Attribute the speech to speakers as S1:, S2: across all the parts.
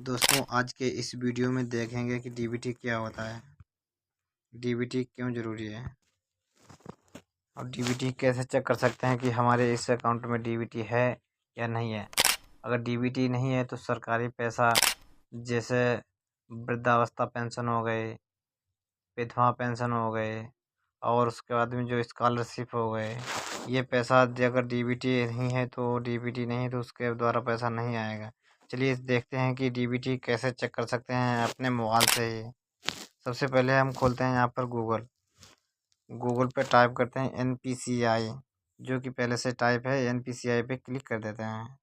S1: दोस्तों आज के इस वीडियो में देखेंगे कि डीबीटी क्या होता है, डीबीटी क्यों ज़रूरी है और डीबीटी कैसे चेक कर सकते हैं कि हमारे इस अकाउंट में डीबीटी है या नहीं है। अगर डीबीटी नहीं है तो सरकारी पैसा जैसे वृद्धावस्था पेंशन हो गए, विधवा पेंशन हो गए और उसके बाद में जो स्कॉलरशिप हो गए, ये पैसा अगर डीबीटी नहीं है तो डीबीटी नहीं है तो उसके द्वारा पैसा नहीं आएगा। चलिए देखते हैं कि डीबीटी कैसे चेक कर सकते हैं अपने मोबाइल से ही। सबसे पहले हम खोलते हैं यहाँ पर गूगल पे टाइप करते हैं NPCI, जो कि पहले से टाइप है। NPCI पे क्लिक कर देते हैं।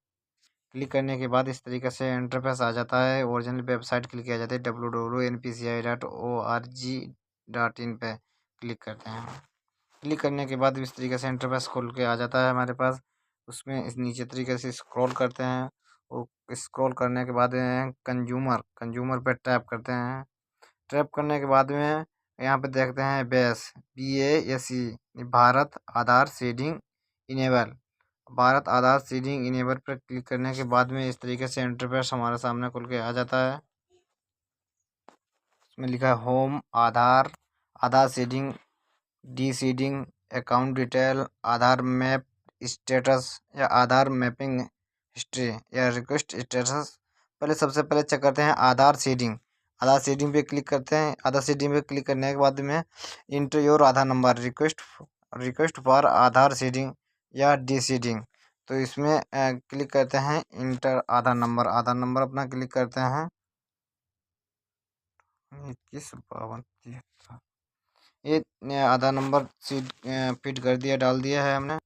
S1: क्लिक करने के बाद इस तरीके से इंटरफेस आ जाता है। ओरिजिनल वेबसाइट क्लिक किया जाता है www.npci.org.in पे क्लिक करते हैं। क्लिक करने के बाद इस तरीके से इंटरफेस खोल के आ जाता है हमारे पास। उसमें इस नीचे तरीके से स्क्रॉल करते हैं। वो स्क्रॉल करने के बाद कंज्यूमर पे टैप करते हैं। टैप करने के बाद में यहाँ पे देखते हैं BASE भारत आधार सीडिंग इनेबल। भारत आधार सीडिंग इनेबल पर क्लिक करने के बाद में इस तरीके से इंटरफेस हमारे सामने खुल के आ जाता है। इसमें लिखा है home, Aadhaar seeding, deseeding, account detail, Aadhaar map status या आधार मैपिंग हिस्ट्री या रिक्वेस्ट स्टेटस। पहले सबसे पहले चेक करते हैं आधार सीडिंग। आधार सीडिंग पे क्लिक करते हैं। आधार सीडिंग पे क्लिक करने के बाद में inter your Aadhaar number, request for Aadhaar seeding या डी सीडिंग। तो इसमें क्लिक करते हैं इंटर आधार नंबर अपना क्लिक करते हैं 2152। ये आधार नंबर फिट कर दिया, डाल दिया है हमने।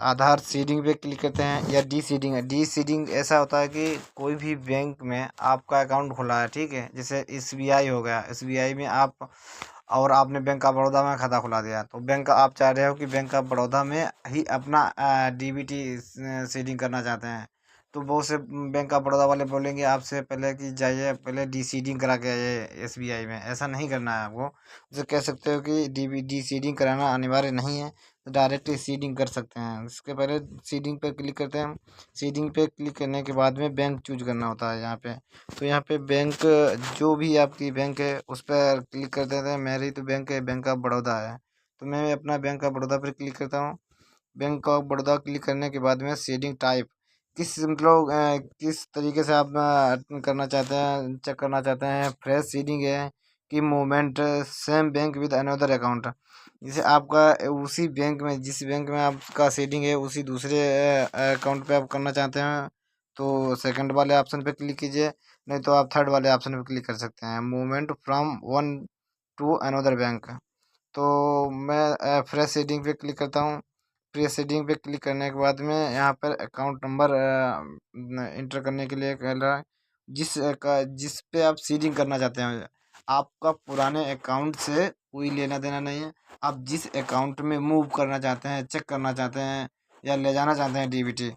S1: आधार सीडिंग पे क्लिक करते हैं या डी सीडिंग ऐसा होता है कि कोई भी बैंक में आपका अकाउंट खुला है, ठीक है। जैसे SBI हो गया, SBI में आप और आपने बैंक ऑफ बड़ौदा में खाता खुला दिया, तो बैंक आप चाह रहे हो कि बैंक ऑफ बड़ौदा में ही अपना डीबीटी सीडिंग करना चाहते हैं। तो बहुत से बैंक ऑफ बड़ौदा वाले बोलेंगे आपसे पहले कि जाइए पहले डी सीडिंग करा के आइए SBI में। ऐसा नहीं करना है आपको। जैसे कह सकते हो कि डी सीडिंग कराना अनिवार्य नहीं है, तो डायरेक्ट सीडिंग कर सकते हैं। इसके पहले सीडिंग पे क्लिक करते हैं। सीडिंग पे क्लिक करने के बाद में बैंक चूज करना होता है यहाँ पे। तो यहाँ पे बैंक जो भी आपकी बैंक है उस पर क्लिक कर देते हैं। मेरी तो बैंक है, बैंक ऑफ बड़ौदा है, तो मैं अपना बैंक ऑफ बड़ौदा पर क्लिक करता हूँ। बैंक ऑफ बड़ौदा क्लिक करने के बाद में सीडिंग टाइप किस मतलब किस तरीके से आप करना चाहते हैं, चेक करना चाहते हैं। फ्रेश सीडिंग है कि movement same bank with another account. जैसे आपका उसी बैंक में, जिस बैंक में आपका सीडिंग है उसी दूसरे अकाउंट पे आप करना चाहते हैं तो सेकंड वाले ऑप्शन पे क्लिक कीजिए, नहीं तो आप थर्ड वाले ऑप्शन पे क्लिक कर सकते हैं, movement from one two another bank. तो मैं फ्रेश सीडिंग पे क्लिक करता हूँ। फ्रेश सीडिंग पे क्लिक करने के बाद में यहाँ पर अकाउंट नंबर इंटर करने के लिए कह रहा है। जिस पे आप सीडिंग करना चाहते हैं, आपका पुराने अकाउंट से कोई लेना देना नहीं है। आप जिस अकाउंट में मूव करना चाहते हैं, चेक करना चाहते हैं या ले जाना चाहते हैं डीबीटी,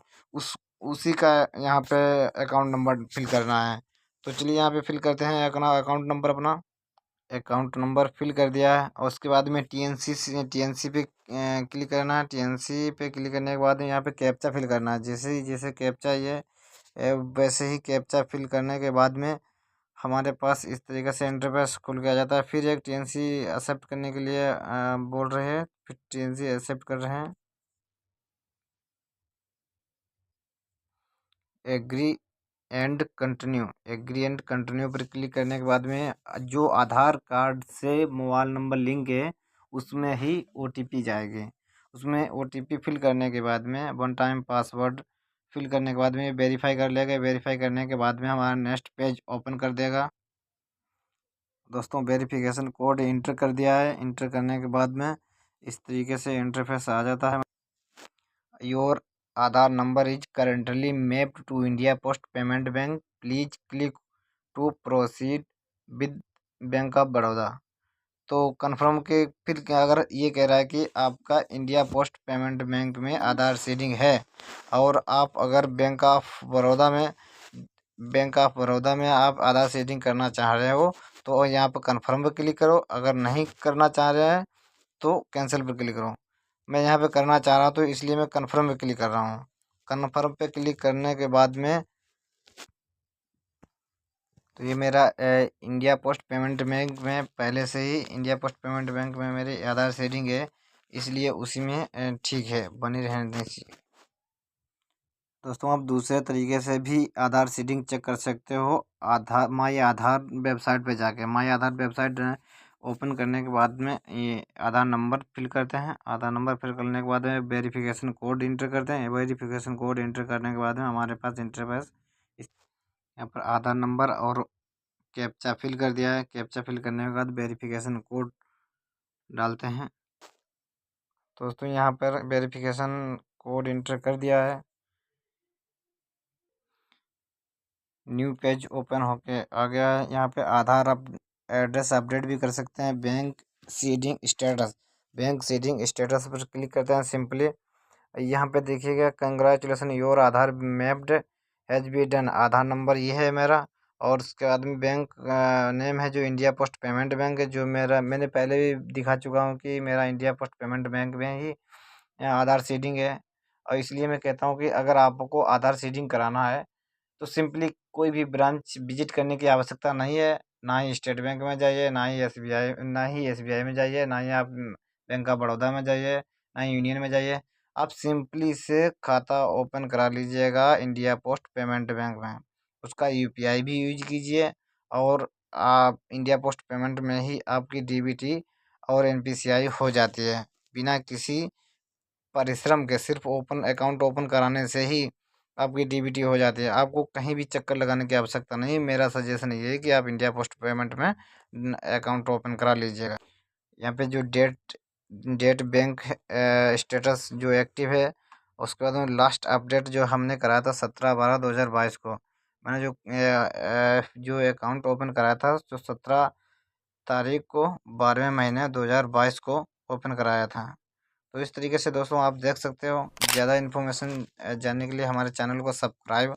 S1: उसी का यहाँ पे अकाउंट नंबर फिल करना है। तो चलिए यहाँ पे फिल करते हैं अपना अकाउंट नंबर। अपना अकाउंट नंबर फिल कर दिया है और उसके बाद में TNC पे क्लिक करना है। TNC पे क्लिक करने के बाद में यहाँ पे कैप्चा फिल करना है। जैसे कैप्चा ये वैसे ही कैप्चा फिल करने के बाद में हमारे पास इस तरीके से इंटरफेस खुल के आ जाता है। फिर एक TNC एक्सेप्ट करने के लिए बोल रहे हैं, फिर TNC एक्सेप्ट कर रहे हैं। एग्री एंड कंटिन्यू पर क्लिक करने के बाद में जो आधार कार्ड से मोबाइल नंबर लिंक है उसमें ही OTP जाएगी। उसमें OTP फिल करने के बाद में वन टाइम पासवर्ड फिल करने के बाद में वेरीफाई कर लेगा। वेरीफाई करने के बाद में हमारा नेक्स्ट पेज ओपन कर देगा। दोस्तों वेरिफिकेशन कोड इंटर कर दिया है। इंटर करने के बाद में इस तरीके से इंटरफेस आ जाता है। Your Aadhaar number is currently mapped to India Post Payment Bank, please click to proceed with Bank of Baroda. तो कन्फर्म के फिर क्या, अगर ये कह रहा है कि आपका इंडिया पोस्ट पेमेंट बैंक में आधार सीडिंग है और आप अगर बैंक ऑफ बड़ौदा में आप आधार सीडिंग करना चाह रहे हो तो यहाँ पर कन्फर्म पर क्लिक करो। अगर नहीं करना चाह रहे हैं तो कैंसिल पर क्लिक करो। मैं यहाँ पे करना चाह रहा हूँ तो इसलिए मैं कन्फर्म पे क्लिक कर रहा हूँ। कन्फर्म पे क्लिक करने के बाद में तो ये मेरा इंडिया पोस्ट पेमेंट बैंक में पहले से ही इंडिया पोस्ट पेमेंट बैंक में मेरी आधार सीडिंग है, इसलिए उसी में ठीक है, बनी रहने चाहिए। दोस्तों आप दूसरे तरीके से भी आधार सीडिंग चेक कर सकते हो। आधार माई आधार वेबसाइट पे जाके माई आधार वेबसाइट ओपन करने के बाद में ये आधार नंबर फिल करते हैं। आधार नंबर फिल करने के बाद में वेरिफिकेशन कोड इंटर करते हैं। वेरिफिकेशन कोड इंटर करने के बाद में हमारे पास इंटरफेस यहाँ पर आधार नंबर और कैप्चा फिल कर दिया है। कैप्चा फिल करने के बाद वेरिफिकेशन कोड डालते हैं। दोस्तों यहाँ पर वेरिफिकेशन कोड इंटर कर दिया है। न्यू पेज ओपन होके आ गया है। यहाँ पे आधार एड्रेस अपडेट भी कर सकते हैं। बैंक सीडिंग स्टेटस पर क्लिक करते हैं सिंपली। यहाँ पे देखिएगा congratulation your Aadhaar mapped has be done. Aadhaar number ये है मेरा, और उसके बाद में बैंक नेम है जो इंडिया पोस्ट पेमेंट बैंक है, जो मैंने पहले भी दिखा चुका हूँ कि मेरा इंडिया पोस्ट पेमेंट बैंक में ही आधार सीडिंग है। और इसलिए मैं कहता हूँ कि अगर आपको आधार सीडिंग कराना है तो सिंपली कोई भी ब्रांच विजिट करने की आवश्यकता नहीं है। ना ही स्टेट बैंक में जाइए, ना ही एसबीआई में जाइए, ना ही आप बैंक ऑफ बड़ौदा में जाइए, ना ही यूनियन में जाइए। आप सिंपली से खाता ओपन करा लीजिएगा इंडिया पोस्ट पेमेंट बैंक में। उसका यूपीआई भी यूज कीजिए, और आप इंडिया पोस्ट पेमेंट में ही आपकी डीबीटी और एनपीसीआई हो जाती है बिना किसी परिश्रम के। सिर्फ अकाउंट ओपन कराने से ही आपकी डीबीटी हो जाती है। आपको कहीं भी चक्कर लगाने की आवश्यकता नहीं। मेरा सजेशन ये है कि आप इंडिया पोस्ट पेमेंट में अकाउंट ओपन करा लीजिएगा। यहाँ पे जो डेट बैंक स्टेटस जो एक्टिव है, उसके बाद में लास्ट अपडेट जो हमने कराया था 17/12/2022 को। मैंने जो अकाउंट ओपन कराया था जो 17 तारीख को 12वें महीने 2022 को ओपन कराया था। तो इस तरीके से दोस्तों आप देख सकते हो। ज़्यादा इन्फॉर्मेशन जानने के लिए हमारे चैनल को सब्सक्राइब